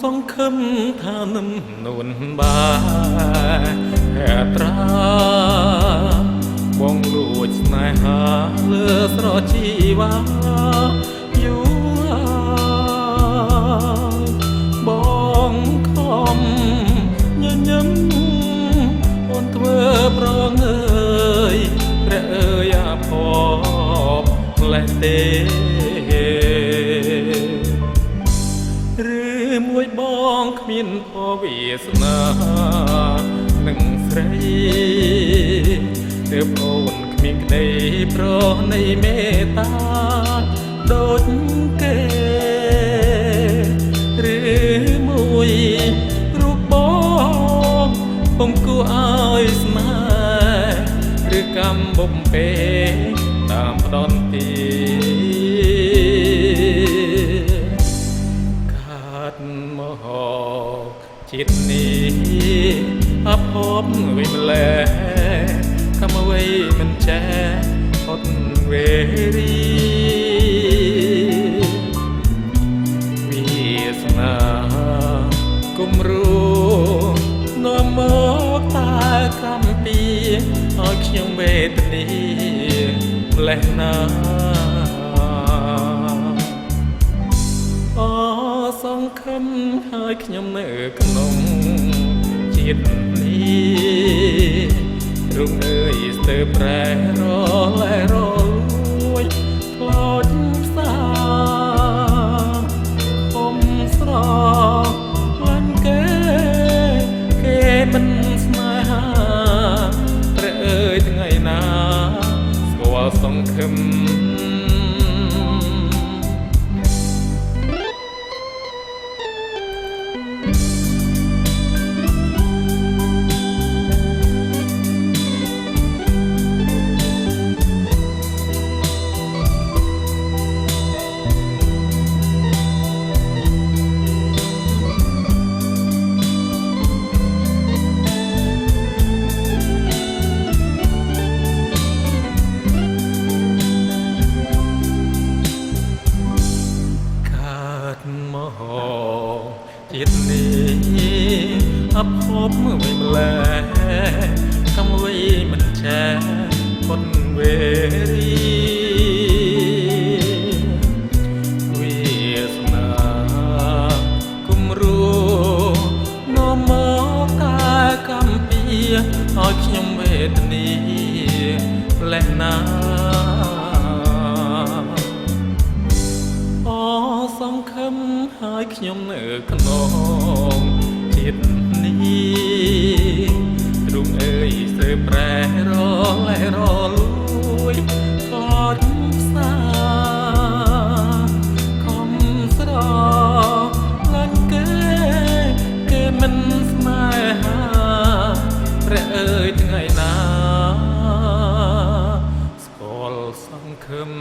សង្ឃឹមថានឹងនួនបាហេត្រាបងលួចស្នេហាលើស្រជីវ៉ាយូរបងខំញញឹមអូនធ្វើប្រងើយព្រះអើយអាផបលេះទេមួយបងគ្មានភវាសនានឹងស្រីទើបអូនគ្មានក្តីប្រណីមេត្តាដូចគេឬមួយរូបបងពុំគួរឲ្យស្នេហ៍ឬកំបំពេតាមផ្ដន់ទីចិត្តនេះអភពវិញម្លេះកំអ្វីមិនចេះអត់វេរីវាសនាគំរូនាំមកតែកំពីឲ្យខ្ញុំវេទនីម្លេះណាសង្ឃឹមហើយខ្ញុំនៅក្នុងជាតិនេះរុងអើយស្ទើរប្រែរលែរលួយខ្លោចផ្សាខំស្រលាញ់គេមិនស្នេហាព្រះអើយថ្ងៃណាស្គាល់សង្ឃឹមជាតិនេះអភពវិញម្លេះកំអ្វីមិនចេះពុតវេរីវាសនាគំរូនាំមកតែកំពីឲ្យខ្ញុំវេទនីផ្លេះណាសង្ឃឹមហើយខ្ញុំនៅក្នុងជាតិនេះរុងអើយស្ទើរប្រែរលែរលួយខ្លោចផ្សាខំស្រលាញ់គេមិនស្នេហាព្រះអើយថ្ងៃណាស្គាល់សង្ឃឹម